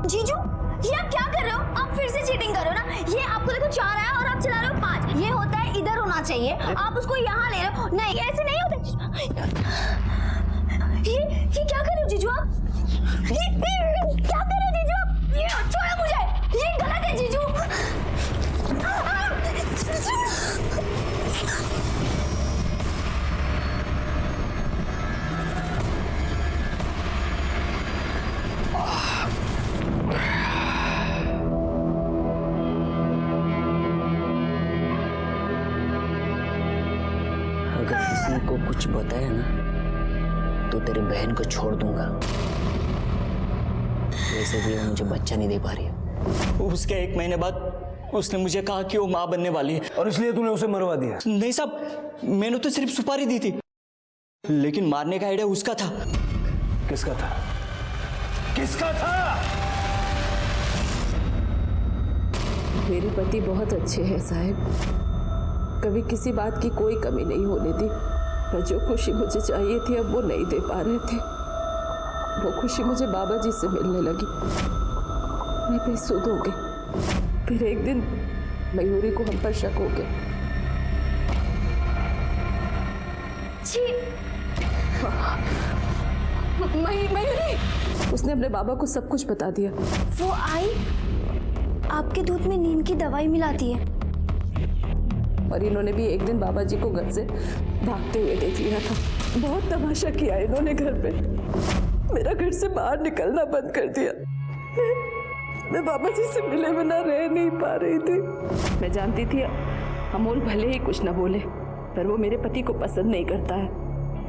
जीजू, ये आप क्या कर रहे हो? आप फिर से चीटिंग कर रहे हो ना। ये आपको देखो 4 आया और आप चला रहे हो 5। ये होता है इधर होना चाहिए, आप उसको यहाँ ले रहे हो। नहीं, ऐसे नहीं होता। ये क्या कर रहे हो जीजू आप? ये क्या कर रहे हो जीजू आप? ये छोड़ो मुझे, ये गलत है जीजू। अगर किसी को कुछ बताया ना तो तेरी बहन को छोड़ दूंगा। वैसे भी वो मुझे बच्चा नहीं दे पा रही है। उसके 1 महीने बाद उसने मुझे कहा कि वो माँ बनने वाली है। और इसलिए तूने उसे मरवा दिया? नहीं साहब, मैंने तो सिर्फ सुपारी दी थी, लेकिन मारने का आइडिया उसका था। किसका था? किसका था? मेरे पति बहुत अच्छे हैं साहब, कभी किसी बात की कोई कमी नहीं होने दी। पर जो खुशी मुझे चाहिए थी अब वो नहीं दे पा रहे थे। वो खुशी मुझे बाबा जी से मिलने लगी। मैं बेसुध हो गई। फिर एक दिन मयूरी को हम पर शक हो गया। मयूरी, उसने अपने बाबा को सब कुछ बता दिया। वो आई आपके दूध में नींद की दवाई मिलाती है। और इन्होंने भी एक दिन बाबा जी को घर से भागते हुए देख लिया था। बहुत तमाशा किया इन्होंने घर पे। मेरा घर से बाहर निकलना बंद कर दिया। मैं बाबा जी से मिले बिना रह नहीं पा रही थी। मैं जानती थी अमोल भले ही कुछ न बोले, पर वो मेरे पति को पसंद नहीं करता है।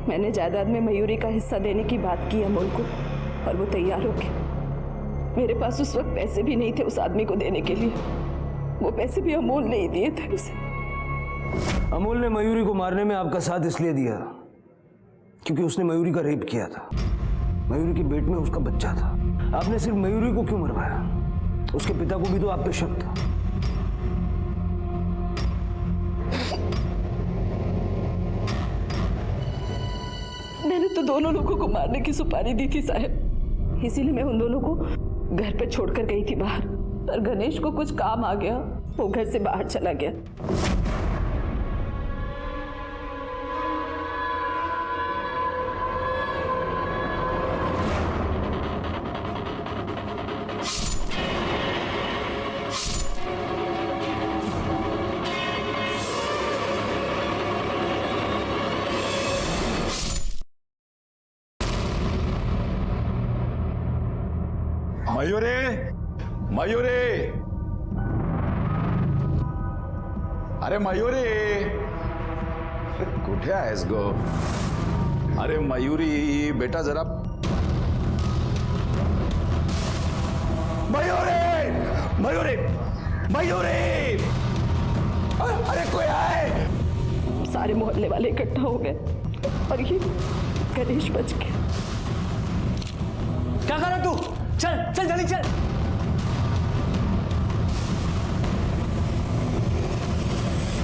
मैंने जायदाद में मयूरी का हिस्सा देने की बात की अमोल को, और वो तैयार हो गया। मेरे पास उस वक्त पैसे भी नहीं थे उस आदमी को देने के लिए। वो पैसे भी अमोल ने ही दिए थे उसे। अमोल ने मयूरी को मारने में आपका साथ इसलिए दिया क्योंकि उसने मयूरी का रेप किया था। मयूरी के पेट में उसका बच्चा था। आपने सिर्फ मयूरी को क्यों मरवाया? उसके पिता को भी तो आप पे शक था। मैंने तो दोनों लोगों को मारने की सुपारी दी थी साहब, इसीलिए मैं उन दोनों को घर पे छोड़कर गई थी बाहर। पर गणेश को कुछ काम आ गया, वो घर से बाहर चला गया। मयूरी, मयूरी, अरे मयूरी, कुठे आहेस गो? अरे मयूरी बेटा जरा, मयूरी, मयूरी, मयूरी, अरे कोई आए? सारे मोहल्ले वाले इकट्ठा हो गए और ये गणेश बच गया। क्या कर रहा तू? चल चल जल्दी चल।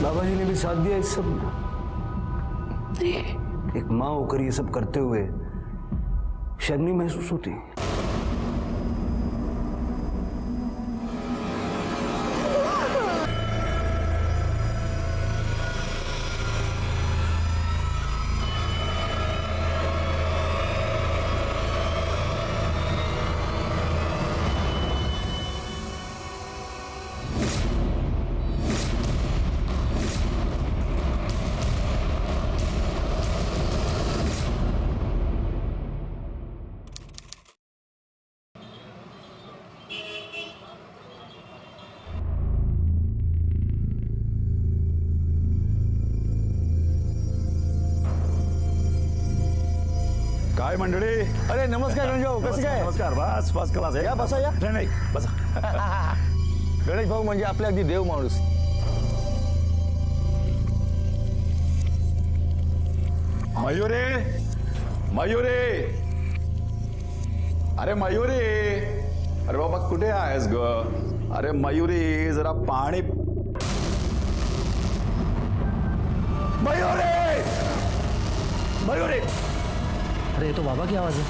बाबा जी ने भी साथ दिया इस सब में। एक माँ होकर ये सब करते हुए शर्म नहीं महसूस होती? काय मंडळी? अरे नमस्कार गणेश भाऊ, कसं काय? नमस्कार. बस फर्स्ट क्लास आहे. या बसा या. नाही नाही बसा. गणेश भाऊ म्हणजे आपल्या अगदी देव माणूस. मयूरी, मयूरी, अरे मयूरी, अरे बाबा कुठे आहेस ग? अरे मयूरी जरा पाणी. मयूरी, मयूरी, अरे ये तो बाबा की आवाज है।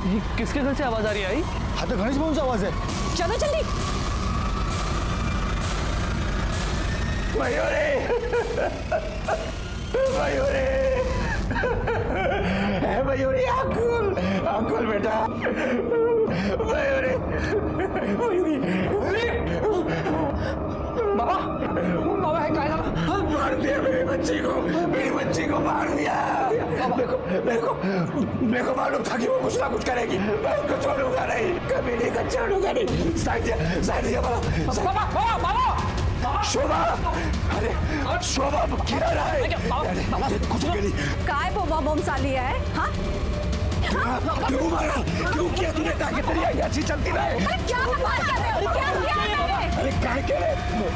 ये किसके घर से आवाज आ रही है? आई हाँ तो गणेश भाऊ से आवाज है। चलो जल्दी। मयूरी मयूरी मयूरी अंकुल बेटा मयूरी मयूरी बाबा है काय झालं? मार दिया मेरी बच्ची को मार दिया। मेरे को मालूम था कि वो कुछ ना कुछ करेगी, मैं उसको छोड़ूंगा नहीं, कभी नहीं छोड़ूंगा नहीं। साइड दिया बाबा शोभा, अरे शोभा किधर है? कुछ नहीं। काय बोबा बम साली है? हाँ क्यों मारा? क्यों किया तूने ताकि तेरी आई अच्छी चलती रहे? क्या बात कर रहे हो? क्या किया मैंने? अरे क्या करे?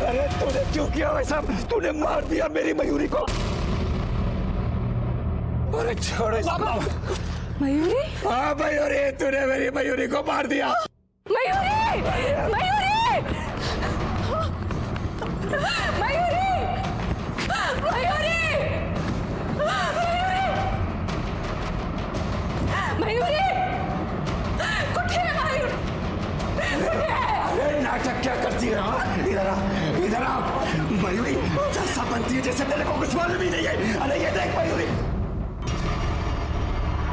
अरे तूने क्यों किया वैसा? तूने मार दिया मेरी मयूरी को। अरे छोड़ इसको। मयूरी? हाँ मयूरी, तूने मेरी मयूरी को मार दिया। मयूरी! मयूरी! मयूरी! मयूरी! मयूरी! कुठे है मयूरी? अरे नाटक क्या करती है? इधर आ मयूरी, जैसा बनती है जैसे तेरे को कुछ मालूम ही नहीं है। अरे ये देख मयूरी।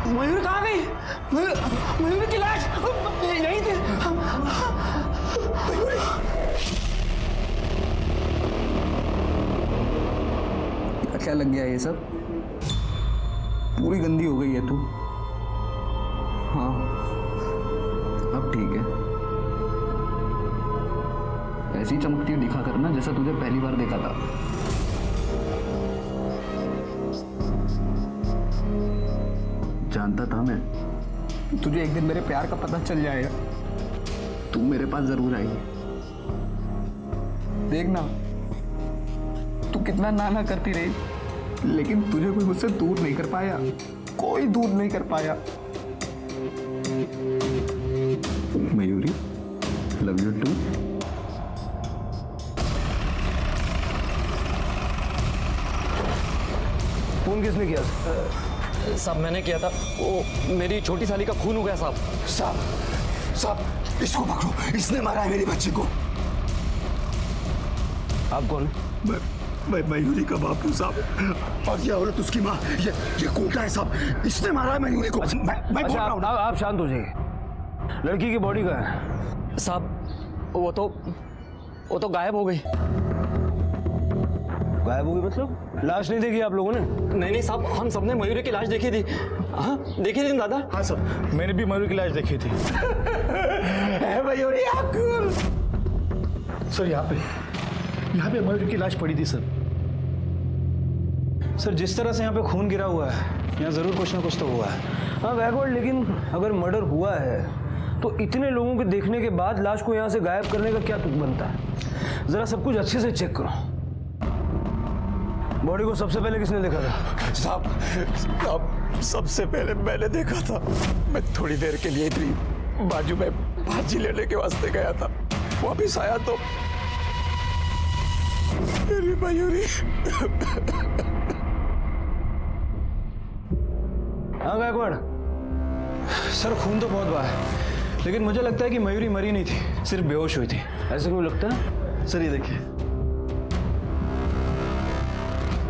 मयूर कहाँ गई? मयूर की लाश यहीं थी। क्या लग गया ये सब? पूरी गंदी हो गई है तू। हाँ अब ठीक है। ऐसी चमकती हुई दिखा करना जैसा तुझे पहली बार देखा था। जानता था मैं तुझे एक दिन मेरे प्यार का पता चल जाएगा। तू मेरे पास जरूर आई। देखना तू कितना नाना करती रही, लेकिन तुझे कोई मुझसे दूर नहीं कर पाया, कोई दूर नहीं कर पाया। Mayuri, love you too. Phone किसने किया? साहब मैंने किया था, वो मेरी छोटी साली का खून हो गया साहब। साहब इसको पकड़ो, इसने मारा है मेरी बच्ची को। आप कौन? मैं मयूरी का बापू साहब, और ये औरत उसकी माँ। ये कोटा है साहब, इसने मारा है मयूरी को। मैं बोल रहा हूँ। आप शांत हो जाइए। लड़की की बॉडी कहाँ है? साहब वो तो गायब हो गई। गायब हो गई मतलब? लाश नहीं देखी आप लोगों ने? नहीं साहब, हम सबने मयूरी की लाश देखी थी। हाँ देखी थी दादा। हाँ सर, मैंने भी मयूरी की लाश देखी थी। मयूरी अंकुल। सर यहाँ पे मयूरी की लाश पड़ी थी सर। सर जिस तरह से यहाँ पे खून गिरा हुआ है, यहाँ जरूर कुछ ना कुछ तो हुआ है। हाँ गायकवाड़, लेकिन अगर मर्डर हुआ है तो इतने लोगों के देखने के बाद लाश को यहाँ से गायब करने का क्या तुक बनता है? जरा सब कुछ अच्छे से चेक करो। बॉडी को सबसे पहले किसने देखा था? साहब सबसे पहले मैंने देखा था। मैं थोड़ी देर के लिए इधर बाजू में भाजी लेने के वास्ते गया था, वापिस आया तो मेरी मयूरी। हाँ गायकवाड़। सर खून तो बहुत बहा है, लेकिन मुझे लगता है कि मयूरी मरी नहीं थी, सिर्फ बेहोश हुई थी। ऐसे क्यों लगता है? सर ये देखिए,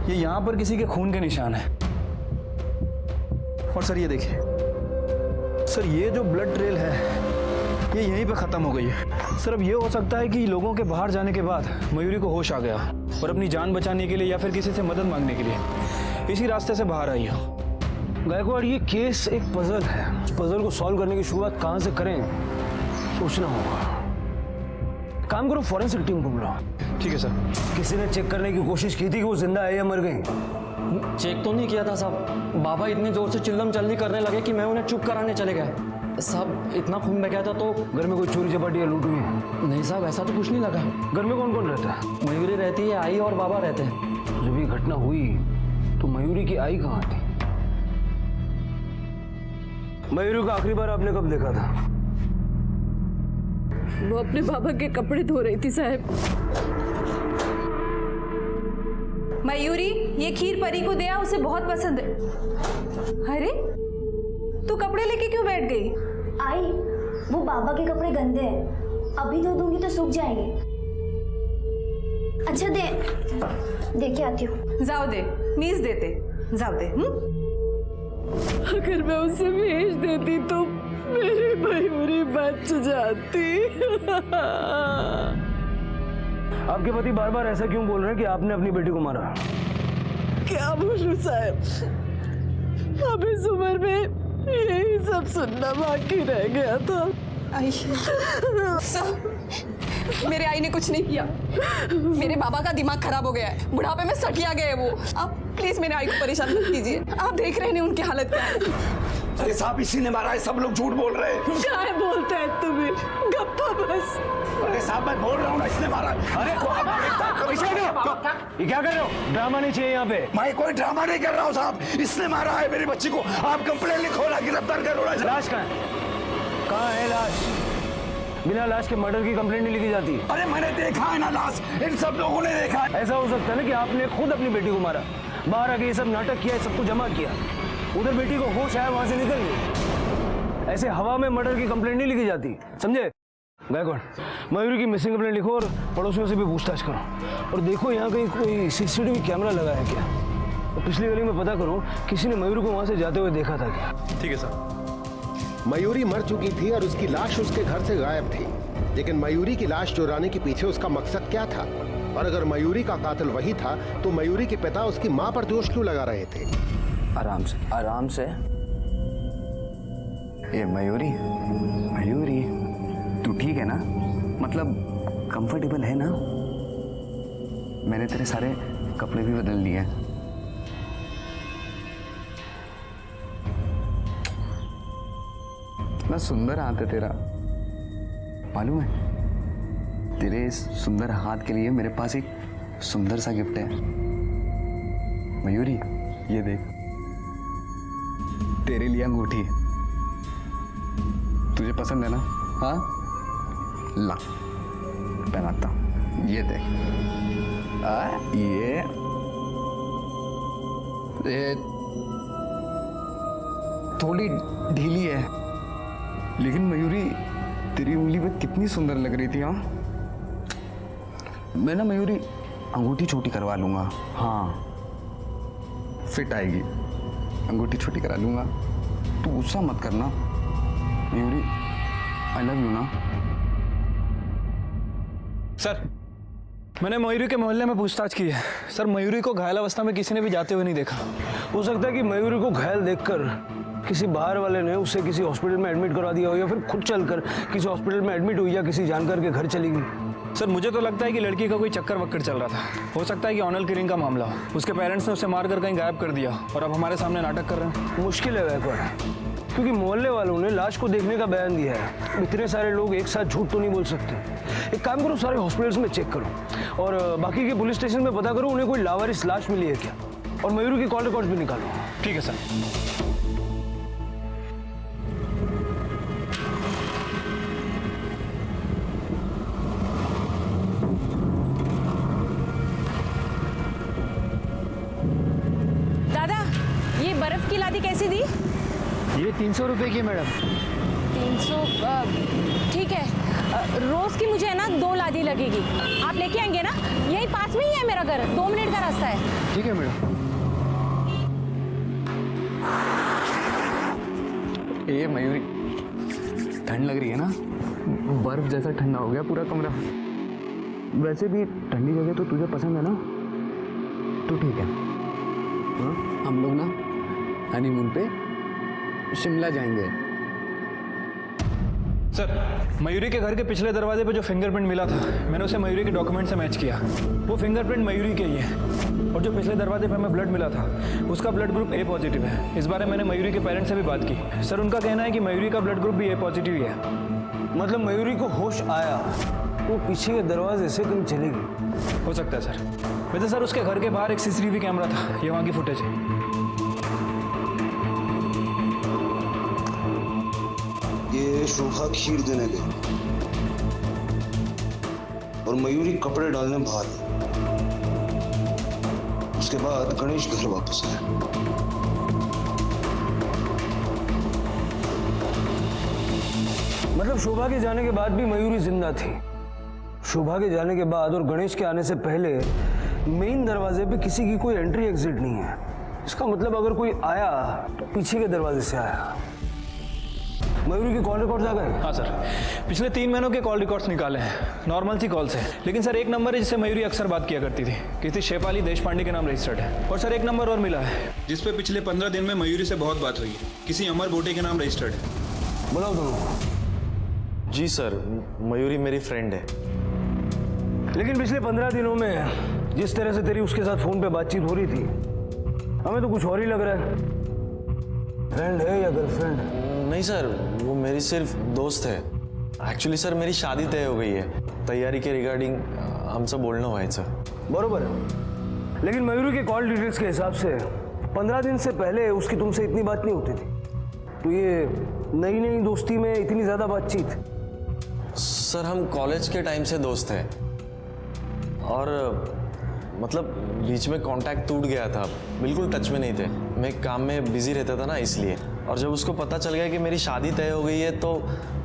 ये यहाँ पर किसी के खून के निशान है। और सर ये देखिए, सर ये जो ब्लड ट्रेल है ये यहीं पे खत्म हो गई है। सर अब ये हो सकता है कि लोगों के बाहर जाने के बाद मयूरी को होश आ गया और अपनी जान बचाने के लिए या फिर किसी से मदद मांगने के लिए इसी रास्ते से बाहर आई हो। गायकवाड़, ये केस एक पजल है। उस पजल को सॉल्व करने की शुरुआत कहाँ से करें, सोचना होगा। काम करो, फॉरेंसिक टीम को बुलाओ। ठीक है सर। किसी ने चेक करने की कोशिश की थी कि वो जिंदा है या मर गई? चेक तो नहीं किया था साहब। बाबा इतनी जोर से चिल्लम चल्ली करने लगे कि मैं उन्हें चुप कराने चले गए। साहब इतना खून बह गया था तो। घर में कोई चोरी चपाटी या लूट हुई है? नहीं साहब, ऐसा तो कुछ नहीं लगा। घर में कौन कौन रहता है? मयूरी रहती है, आई और बाबा रहते हैं। जब ये घटना हुई तो मयूरी की आई कहाँ थी? मयूरी को आखिरी बार आपने कब देखा था? वो अपने बाबा के कपड़े धो रही थी साहब। मयूरी, ये खीर परी को दिया, उसे बहुत पसंद है। अरे तू कपड़े लेके क्यों बैठ गई? आई, वो बाबा के कपड़े गंदे हैं, अभी धो दूंगी तो सूख जाएंगे। अच्छा दे के आती हूँ। जाओ दे, मीज देते, जाओ दे। अगर मैं उसे भेज देती तो मेरी मयूरी बच जाती। आपके पति बार बार ऐसा क्यों बोल रहे हैं कि आपने अपनी बेटी को मारा? क्या बोलूं साहब, अब इस उम्र में यही सब सुनना बाकी रह गया था। आई मेरे आई ने कुछ नहीं किया। मेरे बाबा का दिमाग खराब हो गया है, बुढ़ापे में सटिया गए वो। आप प्लीज मेरे आई को परेशान मत कीजिए, आप देख रहे हैं उनकी हालत क्या है। अरे साहब इसी ने मारा है, सब लोग झूठ बोल रहे हैं। क्या है बोलते हैं तुम्हें, गप्पा बस। अरे साहब मैं बोल रहा हूँ ना, इसने मारा है। अरे ये क्या कर रहे हो? ड्रामा नहीं चाहिए यहाँ पे। मैं कोई ड्रामा नहीं कर रहा हूँ साहब, इसने मारा है मेरी बच्ची को। आप कंप्लेंट लिखो ना, गिरफ्तार करो ना। लाश कहाँ है? कहाँ है लाश? बिना लाश के मर्डर की कंप्लेंट नहीं लिखी जाती। अरे मैंने देखा है ना लाश, इन सब लोगों ने देखा है। ऐसा हो सकता है ना कि आपने खुद अपनी बेटी को मारा, बाहर आके ये सब नाटक किया, सबको जमा किया, उधर बेटी को होश आया, वहां से निकल गई। ऐसे हवा में मर्डर की कंप्लेंट नहीं लिखी जाती, समझे? गायकवाड़, मयूरी की मिसिंग कंप्लेंट लिखो और पड़ोसियों से भी पूछताछ करो और देखो यहाँ कहीं कोई सीसीटीवी कैमरा लगा है क्या, और पिछली गली में पता करो किसी ने मयूरी को वहां से जाते हुए देखा था क्या। ठीक है सर। मयूरी मर चुकी थी और उसकी लाश उसके घर से गायब थी, लेकिन मयूरी की लाश चुराने के पीछे उसका मकसद क्या था? और अगर मयूरी का कातिल वही था तो मयूरी के पिता उसकी मां पर दोष क्यों लगा रहे थे? आराम से, आराम से। ये मयूरी, मयूरी तू ठीक है ना? मतलब कंफर्टेबल है ना? मैंने तेरे सारे कपड़े भी बदल लिए हैं। इतना सुंदर हाथ है तेरा, मालूम है? तेरे इस सुंदर हाथ के लिए मेरे पास एक सुंदर सा गिफ्ट है। मयूरी ये देख, तेरे लिए अंगूठी, तुझे पसंद है ना? हाँ ला पहनाता हूं, ये देख। ये थोड़ी ढीली है, लेकिन मयूरी तेरी उंगली पे कितनी सुंदर लग रही थी। हाँ मैं ना मयूरी अंगूठी छोटी करवा लूंगा। हाँ फिट आएगी, अंगूठी छोटी करा लूंगा, तू गुस्सा मत करना मयूरी, आई लव यू ना। सर मैंने मयूरी के मोहल्ले में पूछताछ की है सर, मयूरी को घायल अवस्था में किसी ने भी जाते हुए नहीं देखा। हो सकता है कि मयूरी को घायल देखकर किसी बाहर वाले ने उसे किसी हॉस्पिटल में एडमिट करवा दिया हो, या फिर खुद चलकर किसी हॉस्पिटल में एडमिट हुई या किसी जानकार के घर चली गई। सर मुझे तो लगता है कि लड़की का कोई चक्कर वक्कर चल रहा था, हो सकता है कि ऑनर किलिंग का मामला हो। उसके पेरेंट्स ने उसे मारकर कहीं गायब कर दिया और अब हमारे सामने नाटक कर रहे हैं। मुश्किल है गायकवाड़, क्योंकि मोहल्ले वालों ने लाश को देखने का बयान दिया है। इतने सारे लोग एक साथ झूठ तो नहीं बोल सकते। एक काम करो, सारे हॉस्पिटल्स में चेक करो और बाकी के पुलिस स्टेशन में पता करो उन्हें कोई लावारिस लाश मिली है क्या, और मयूरी की कॉल रिकॉर्ड्स भी निकालो। ठीक है सर। दादा, ये बर्फ की लादी कैसी दी? ये 300 रुपए की मैडम। 300, ठीक है। रोज की मुझे है ना 2 लादी लगेगी, आप लेके आएंगे ना? यही पास में ही है मेरा घर, 2 मिनट का रास्ता है। ठीक है मैडम। ये मयूरी ठंड लग रही है ना? बर्फ जैसा ठंडा हो गया पूरा कमरा। वैसे भी ठंडी जगह तो तुझे पसंद है ना, तो ठीक है। हाँ हम लोग ना हनीमून पे शिमला जाएंगे। सर मयूरी के घर के पिछले दरवाजे पे जो फिंगरप्रिंट मिला था, मैंने उसे मयूरी के डॉक्यूमेंट से मैच किया। वो फिंगरप्रिंट मयूरी के ही है, और जो पिछले दरवाजे पे हमें ब्लड मिला था उसका ब्लड ग्रुप ए पॉजिटिव है। इस बारे मैंने मयूरी के पेरेंट्स से भी बात की। सर उनका कहना है कि मयूरी का ब्लड ग्रुप भी ए पॉजिटिव ही है। मतलब मयूरी को होश आया, वो पीछे के दरवाजे से कहीं चली गई। हो सकता है सर। वैसे सर उसके घर के बाहर एक सीसीटीवी कैमरा था, ये वहाँ की फुटेज है। ये शोभा खीर देने गई और मयूरी कपड़े डालने बाहर गई। उसके बाद गणेश घर वापस आया। मतलब शोभा के जाने के बाद भी मयूरी जिंदा थी। शोभा के जाने के बाद और गणेश के आने से पहले मेन दरवाजे पे किसी की कोई एंट्री एग्जिट नहीं है। इसका मतलब अगर कोई आया तो पीछे के दरवाजे से आया। मयूरी के कॉल रिकॉर्ड्स आ गए? हाँ सर, पिछले 3 महीनों के कॉल रिकॉर्ड्स निकाले हैं, नॉर्मल सी कॉल्स है। लेकिन सर एक नंबर है जिससे मयूरी अक्सर बात किया करती थी, किसी शेफाली देशपांडे के नाम रजिस्टर्ड है। और सर एक नंबर और मिला है जिस पे पिछले 15 दिन में मयूरी से बहुत बात हुई है, किसी अमर बोटे के नाम रजिस्टर्ड है। बुलाओ दोनों। जी सर, मयूरी मेरी फ्रेंड है। लेकिन पिछले 15 दिनों में जिस तरह से तेरी उसके साथ फोन पे बातचीत हो रही थी, हमें तो कुछ और ही लग रहा है। फ्रेंड है या गर्लफ्रेंड? नहीं सर, वो मेरी सिर्फ दोस्त है। एक्चुअली सर मेरी शादी तय हो गई है, तैयारी के रिगार्डिंग हमसे बोलणं व्हायचं। बरोबर है, लेकिन मयूरी के कॉल डिटेल्स के हिसाब से 15 दिन से पहले उसकी तुमसे इतनी बात नहीं होती थी। तो ये नई नई दोस्ती में इतनी ज्यादा बातचीत? सर हम कॉलेज के टाइम से दोस्त हैं और मतलब बीच में कांटेक्ट टूट गया था, बिल्कुल टच में नहीं थे। मैं काम में बिजी रहता था ना इसलिए। और जब उसको पता चल गया कि मेरी शादी तय हो गई है तो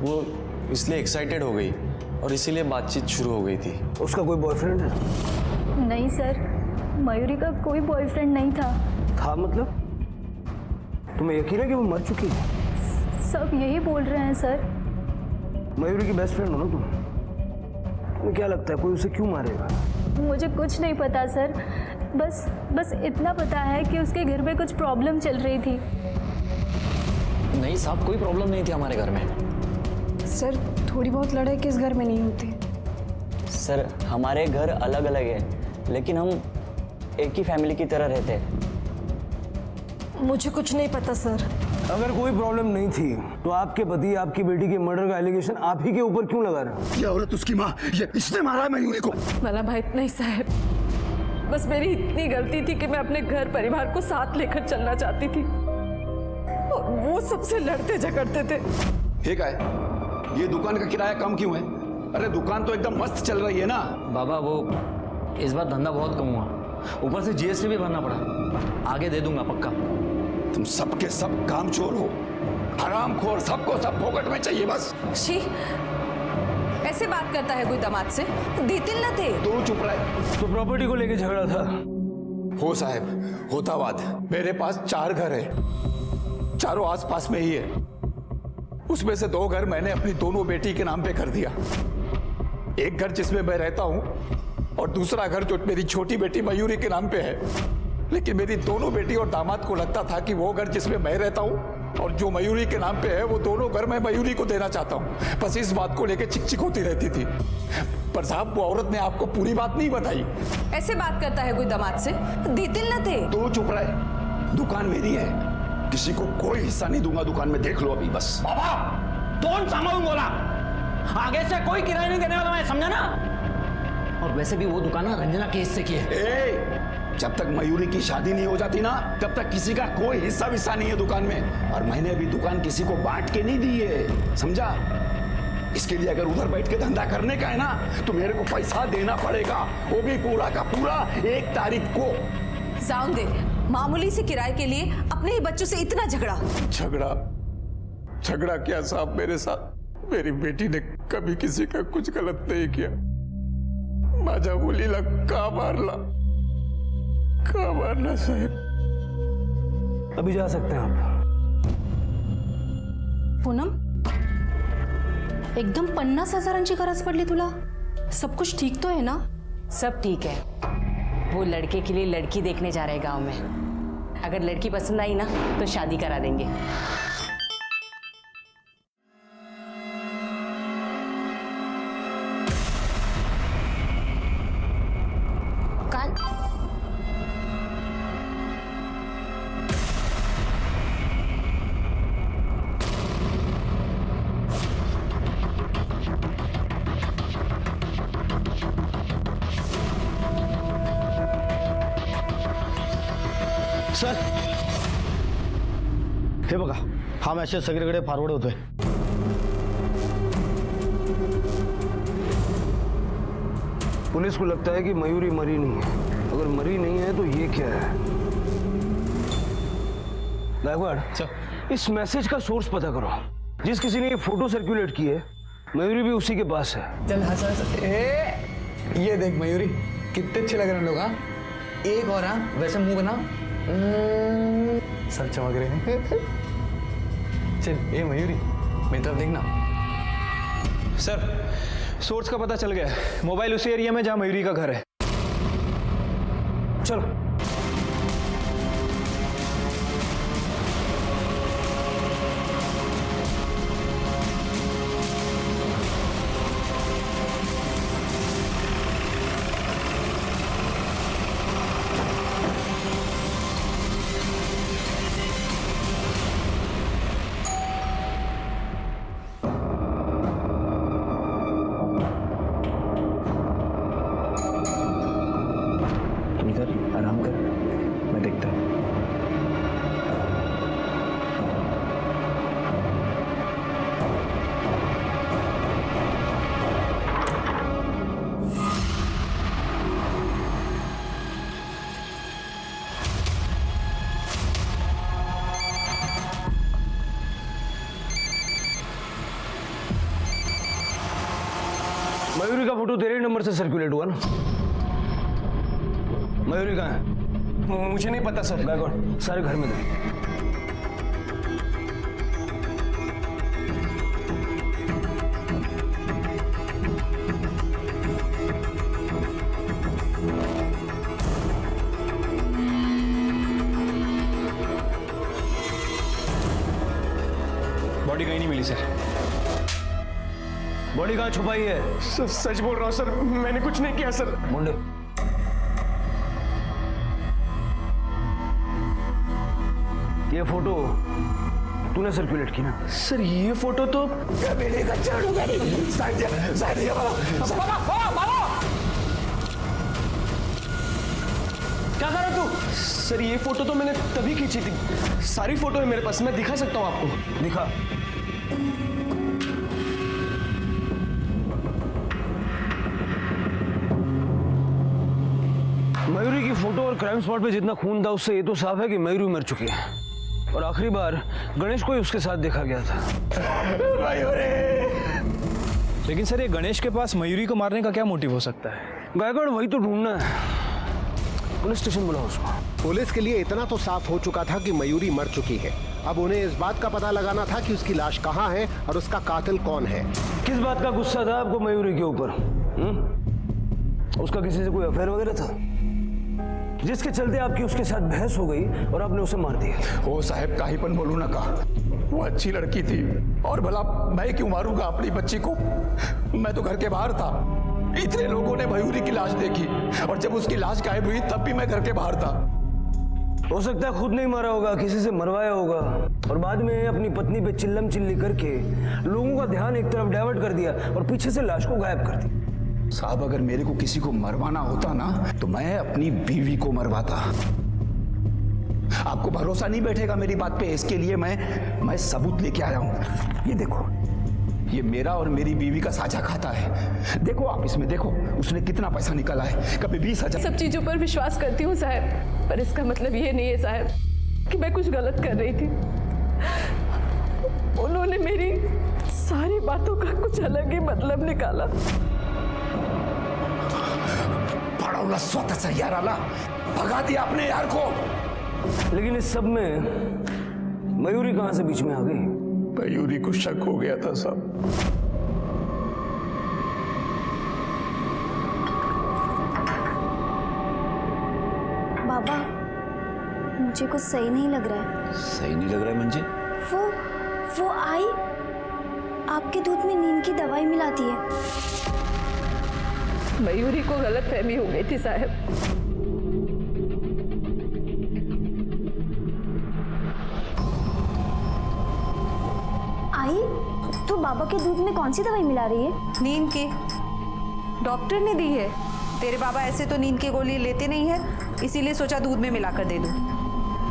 वो इसलिए एक्साइटेड हो गई और इसीलिए बातचीत शुरू हो गई थी। उसका कोई बॉयफ्रेंड है? नहीं सर, मयूरी का कोई बॉयफ्रेंड नहीं था। मतलब तुम्हें यकीन है कि वो मर चुकी है? सब यही बोल रहे हैं सर। मयूरी की बेस्ट फ्रेंड हो ना तुम? तुम्हें क्या लगता है कोई उसे क्यों मारेगा? मुझे कुछ नहीं पता सर, बस इतना पता है कि उसके घर में कुछ प्रॉब्लम चल रही थी। नहीं साहब, कोई प्रॉब्लम नहीं थी हमारे घर में। सर थोड़ी बहुत लड़ाई किस घर में नहीं होती? सर हमारे घर अलग अलग है, लेकिन हम एक ही फैमिली की तरह रहते हैं। मुझे कुछ नहीं पता सर। अगर कोई प्रॉब्लम नहीं थी तो आपके पति आपकी बेटी के मर्डर का एलिगेशन आप ही के ऊपर क्यों लगा रहे हैं? ये औरत उसकी माँ, ये इसने मारा है मयूरी को। मला माहित नहीं साहब, बस मेरी इतनी गलती थी कि मैं अपने घर परिवार को साथ लेकर चलना चाहती थी और वो सबसे लड़ते झगड़ते थे। ठीक है, ये दुकान का किराया कम क्यों है? अरे दुकान तो एकदम मस्त चल रही है ना। बाबा वो इस बार धंधा बहुत कम हुआ, ऊपर से जीएसटी भी भरना पड़ा। आगे दे दूंगा पक्का। तुम सबके सब काम चोर हो, हरामखोर, सबको सब फोकट में चाहिए बस। शी, ऐसे बात करता है कोई दामाद से? देतिल न थे। तू चुप रहे। तो प्रॉपर्टी को लेके झगड़ा था? हो साहब, होता बात। मेरे पास 4 घर है, चारों आसपास में ही है। उसमें से 2 घर मैंने अपनी दोनों बेटी के नाम पे कर दिया। एक घर जिसमें मैं रहता हूं और दूसरा घर जो मेरी छोटी बेटी मयूरी के नाम पे है। लेकिन मेरी दोनों बेटी और दामाद को लगता था कि वो घर जिसमें मैं रहता हूँ और जो मयूरी के नाम पे है वो दोनों घर मैं मयूरी को देना चाहता हूँ। बस इस बात को लेकर चिक चिक होती रहती थी। पर साहब वो औरत ने आपको पूरी बात नहीं बताई। ऐसे बात करता है कोई दामाद से? देतिल न थे। तू चुप रहे। दुकान मेरी है, किसी को कोई हिस्सा नहीं दूंगा दुकान में, देख लो अभी बस। बाबा कौन सांभळून बोला, आगे से कोई किराया नहीं देने वाला, मैं समझा ना। और वैसे भी वो दुकान ना रंजना केस से की है। जब तक मयूरी की शादी नहीं हो जाती ना तब तक किसी का कोई हिस्सा विस्सा नहीं है दुकान में। और मैंने अभी दुकान किसी को बांट के नहीं दी है, समझा? इसके लिए अगर उधर बैठ के धंधा करने का है ना तो मेरे को पैसा देना पड़ेगा, वो भी पूरा का पूरा 1 तारीख को। जाऊं दे, मामूली से किराए के लिए अपने ही बच्चों से इतना झगड़ा। झगड़ा क्या साहब मेरे साथ? मेरी बेटी ने कभी किसी का कुछ गलत नहीं किया। माझ्या मुलीला का मारला साहेब? अभी जा सकते हैं आप। पूनम, एकदम 50,000 गरज पडली तुला? सब कुछ ठीक तो है ना? सब ठीक है। वो लड़के के लिए लड़की देखने जा रहे गांव में। अगर लड़की पसंद आई ना तो शादी करा देंगे। सर हे बघा, हा मेसेज सगळीकडे फॉरवर्ड होतोय। पुलिस को लगता है कि मयूरी मरी नहीं है। अगर मरी नहीं है तो ये क्या है? गायकवाड़, इस मैसेज का सोर्स पता करो। जिस किसी ने ये फोटो सर्कुलेट की है मयूरी भी उसी के पास है। चल हंस हंस। ये देख मयूरी कितने अच्छे लग रहे हैं लोग। हाँ एक और हाँ वैसे मुंह बना, सर चमक रहे हैं। चल ए मयूरी मेरी तरफ देखना। सर सोर्स का पता चल गया है, मोबाइल उसी एरिया में जहां मयूरी का घर है। चलो आराम कर, मैं देखता हूँ। मयूरी का फोटो तेरे नंबर से सर्कुलेट हुआ ना? मयूरी कहाँ है? मुझे नहीं पता सर। गायकवाड़ सारे घर में देख। बॉडी कहीं नहीं मिली सर। बॉडी कहाँ छुपाई है? सच बोल रहा हूँ सर, मैंने कुछ नहीं किया सर। मुंडे ये फोटो तूने सर्कुलेट की ना? सर ये फोटो तो क्या कर रहा तू? सर ये फोटो तो मैंने तभी खींची थी, सारी फोटो है मेरे पास, मैं दिखा सकता हूँ आपको। दिखा। मयूरी की फोटो और क्राइम स्पॉट पे जितना खून था उससे ये तो साफ है कि मयूरी मर चुकी है और आखिरी बार गणेश को ही उसके साथ देखा गया था। लेकिन सर ये गणेश के पास मयूरी को मारने का क्या मोटिव हो सकता है? गायकवाड़ वही तो ढूंढना है, पुलिस स्टेशन बुलाओ उसको। पुलिस के लिए इतना तो साफ हो चुका था कि मयूरी मर चुकी है। अब उन्हें इस बात का पता लगाना था कि उसकी लाश कहाँ है और उसका कातिल कौन है। किस बात का गुस्सा था आपको मयूरी के ऊपर? उसका किसी से कोई अफेयर वगैरह था जिसके चलते आपकी उसके साथ बहस हो गई और आपने उसे मार दिया? ओ साहब काही पण बोलू नका, वो अच्छी लड़की थी और भला मैं क्यों मारूंगा अपनी बच्ची को? मैं तो घर के बाहर था, इतने लोगों ने मयूरी की लाश देखी और जब उसकी लाश गायब हुई तब भी मैं घर के बाहर था। हो सकता है खुद नहीं मारा होगा, किसी से मरवाया होगा और बाद में अपनी पत्नी पे चिल्लम चिल्ली करके लोगों का ध्यान एक तरफ डाइवर्ट कर दिया और पीछे से लाश को गायब कर दी। साहब अगर मेरे को किसी को मरवाना होता ना तो मैं अपनी बीवी को मरवाता। आपको भरोसा नहीं बैठेगा मेरी बात पे, इसके लिए मैं सबूत लेके आया हूं। ये देखो, ये मेरा और मेरी बीवी का साझा खाता है। देखो आप इसमें देखो उसने कितना पैसा निकाला है। कभी 20,000। सब चीजों पर विश्वास करती हूँ साहब, पर इसका मतलब ये नहीं है साहब कि मैं कुछ गलत कर रही थी। उन्होंने मेरी सारी बातों का कुछ अलग ही मतलब निकाला। पड़ौला स्वतः यार आला, भगा दिया अपने यार को। लेकिन इस सब में मयूरी कहां से बीच में आ गई? मयूरी को शक हो गया था साहब। बाबा मुझे कुछ सही नहीं लग रहा है। सही नहीं लग रहा है मंजे? वो आई आपके दूध में नींद की दवाई मिलाती है। मयूरी को गलतफहमी हो गई थी साहब। आई तो बाबा के दूध में कौन सी दवाई मिला रही है? नींद की, डॉक्टर ने दी है। तेरे बाबा ऐसे तो नींद की गोली लेते नहीं है, इसीलिए सोचा दूध में मिलाकर दे दूं।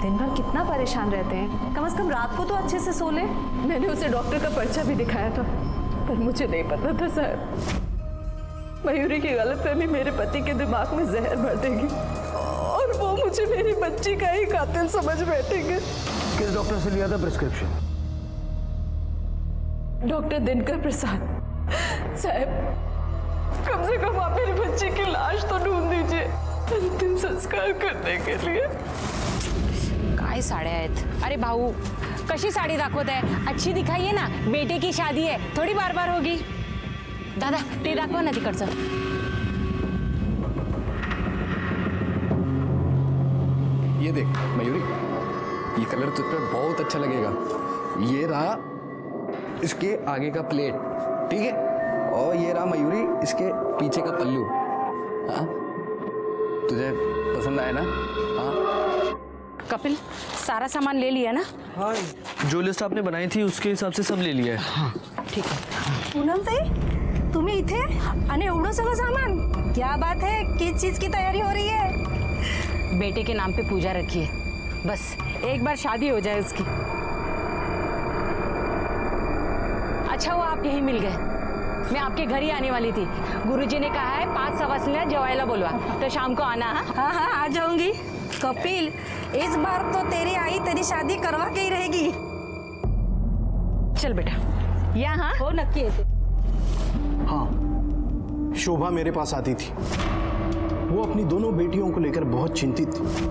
दिन भर कितना परेशान रहते हैं, कम से कम रात को तो अच्छे से सो ले। मैंने उसे डॉक्टर का पर्चा भी दिखाया था, पर मुझे नहीं पता था साहब मयूरी की गलतफहमी मेरे पति के दिमाग में जहर भर देगी और वो मुझे मेरी बच्ची का ही कातिल समझ बैठेंगे। किस डॉक्टर से लिया था प्रिस्क्रिप्शन? डॉक्टर दिनकर प्रसाद साहब, कम से कम आप मेरे बच्चे की लाश तो ढूंढ दीजिए अंतिम संस्कार करने के लिए। काय साड्या आहेत? अरे भाऊ, कशी साडी दाखवत आहे? अच्छी दिखाइए ना, बेटे की शादी है, थोड़ी बार बार होगी। दादा ते दाखवा ना तिकडचं। ये देख मयूरी, ये कलर तुझ पे बहुत अच्छा लगेगा। ये रहा इसके आगे का प्लेट, ठीक है, और ये रहा मयूरी इसके पीछे का पल्लू। हाँ, तुझे पसंद आया ना? हाँ कपिल, सारा सामान ले लिया ना? हाँ, जो लिस्ट आपने बनाई थी उसके हिसाब से सब ले लिया है। हाँ ठीक है। पूनमताई, तुम्ही इथे आणि एवढं सगळं सामान? क्या बात है, किस चीज की तैयारी हो रही है? बेटे के नाम पे पूजा रखी है, बस एक बार शादी हो जाए उसकी। अच्छा हुआ आप यहीं मिल गए, मैं आपके घर ही आने वाली थी। गुरुजी ने कहा है 5 सवासनीला जेवायला बोलवा, तो शाम को आना। हाँ हाँ आ जाऊंगी। कपिल, इस बार तो तेरी आई तेरी शादी करवा के ही रहेगी। चल बेटा, यहाँ हो नक्की येते। हाँ, शोभा मेरे पास आती थी, वो अपनी दोनों बेटियों को लेकर बहुत चिंतित थी,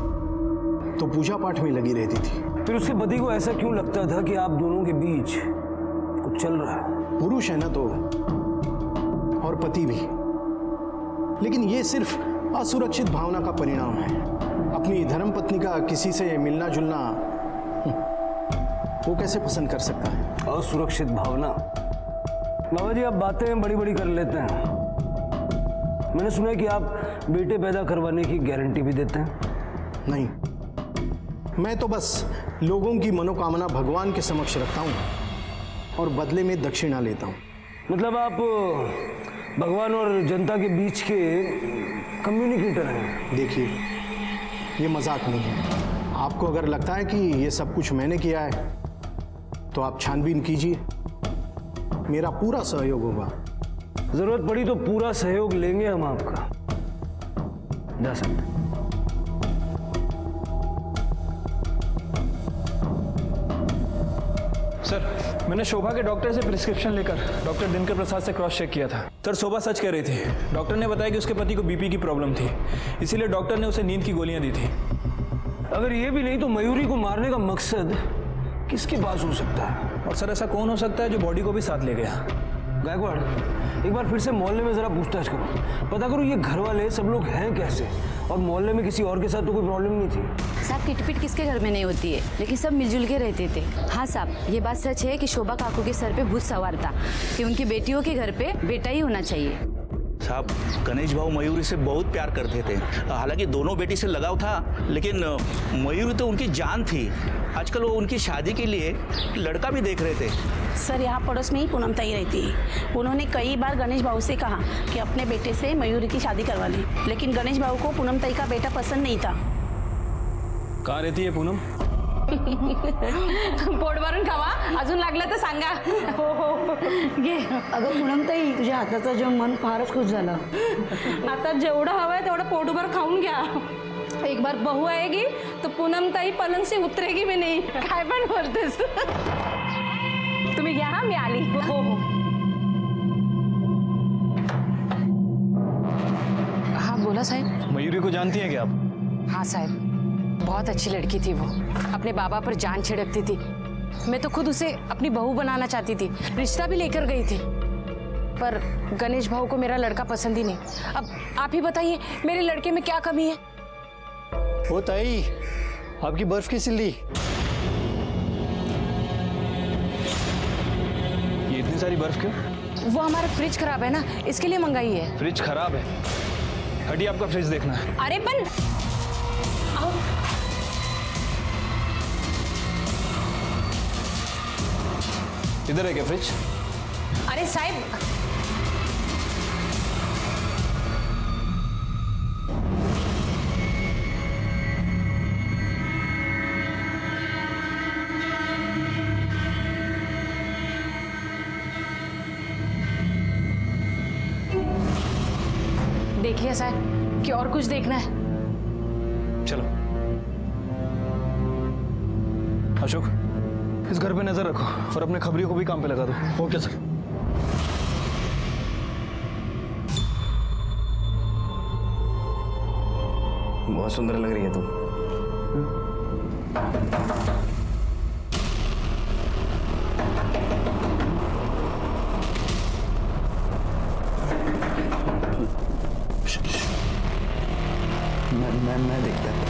तो पूजा पाठ में लगी रहती थी। फिर उसके पति को ऐसा क्यों लगता था कि आप दोनों के बीच कुछ चल रहा है? पुरुष है ना तो, और पति भी, लेकिन ये सिर्फ असुरक्षित भावना का परिणाम है। अपनी धर्मपत्नी का किसी से मिलना जुलना वो कैसे पसंद कर सकता है? असुरक्षित भावना? बाबा जी, आप बातें बड़ी बड़ी कर लेते हैं। मैंने सुना है कि आप बेटे पैदा करवाने की गारंटी भी देते हैं। नहीं, मैं तो बस लोगों की मनोकामना भगवान के समक्ष रखता हूँ और बदले में दक्षिणा लेता हूँ। मतलब आप भगवान और जनता के बीच के कम्युनिकेटर हैं। देखिए, ये मजाक नहीं है। आपको अगर लगता है कि ये सब कुछ मैंने किया है तो आप छानबीन कीजिए, मेरा पूरा सहयोग होगा। जरूरत पड़ी तो पूरा सहयोग लेंगे हम आपका। जा सकते। सर, मैंने शोभा के डॉक्टर से प्रिस्क्रिप्शन लेकर डॉक्टर दिनकर प्रसाद से क्रॉस चेक किया था। सर, शोभा सच कह रही थी। डॉक्टर ने बताया कि उसके पति को बीपी की प्रॉब्लम थी, इसीलिए डॉक्टर ने उसे नींद की गोलियां दी थी। अगर ये भी नहीं तो मयूरी को मारने का मकसद किसके पास हो सकता है? और सर, ऐसा कौन हो सकता है जो बॉडी को भी साथ ले गया? गायकवाड़, एक बार फिर से मोहल्ले में जरा पूछताछ करो, पता करो ये घर वाले सब लोग हैं कैसे, और मोहल्ले में किसी और के साथ तो कोई प्रॉब्लम नहीं थी। साहब, किटपिट किसके घर में नहीं होती है, लेकिन सब मिलजुल के रहते थे। हाँ साहब, ये बात सच है कि शोभा काकू के सर पे भूत सवार था कि उनकी बेटियों के घर पे बेटा ही होना चाहिए। साहब, गणेश भाऊ मयूरी से बहुत प्यार करते थे। हालांकि दोनों बेटी से लगाव था, लेकिन मयूरी तो उनकी जान थी। आजकल वो उनकी शादी के लिए लड़का भी देख रहे थे। सर, यहाँ पड़ोस में ही पूनमताई रहती है। उन्होंने कई बार गणेश भाऊ से कहा कि अपने बेटे से मयूरी की शादी करवा ली, लेकिन गणेश भाऊ को पूनमताई का बेटा पसंद नहीं था। कहाँ रहती है पूनम? पोट भरून खावा, अजून लागलं तर सांगा। हो हो घे। अगं पूनमताई, तुझ्या हाताचं जेवण मन फारच खुश झालं। आता जेवढं हवंय तेवढं पोटभर खाऊन घ्या। एक बार बहू आएगी तो पूनमताई पलंग से उतरेगी भी नहीं। काय पण बोलतेस? तुम्ही घ्या, मी आली। हो हो। हाँ बोला साहब। मयूरी को जानती हैं क्या आप? हाँ साहब, बहुत अच्छी लड़की थी वो, अपने बाबा पर जान छिड़कती थी। मैं तो खुद उसे अपनी बहू बनाना चाहती थी, रिश्ता भी लेकर गई थी, पर गणेश भाऊ को मेरा लड़का पसंद ही नहीं। अब आप ही बताइए, मेरे लड़के में क्या कमी है? ओ ताई, आपकी बर्फ की सिल्ली। ये इतनी सारी बर्फ क्यों? वो हमारा फ्रिज खराब है ना, इसके लिए मंगाई है। फ्रिज खराब है? हटिए, आपका फ्रिज देखना है। अरे बन इधर है क्या फ्रिज? अरे साहब, देखिए साहब कि और कुछ देखना है। चलो अशोक, इस घर पे नजर रखो और अपने खबरियों को भी काम पे लगा दो। Okay sir. बहुत सुंदर लग रही है तुम। मैं देखता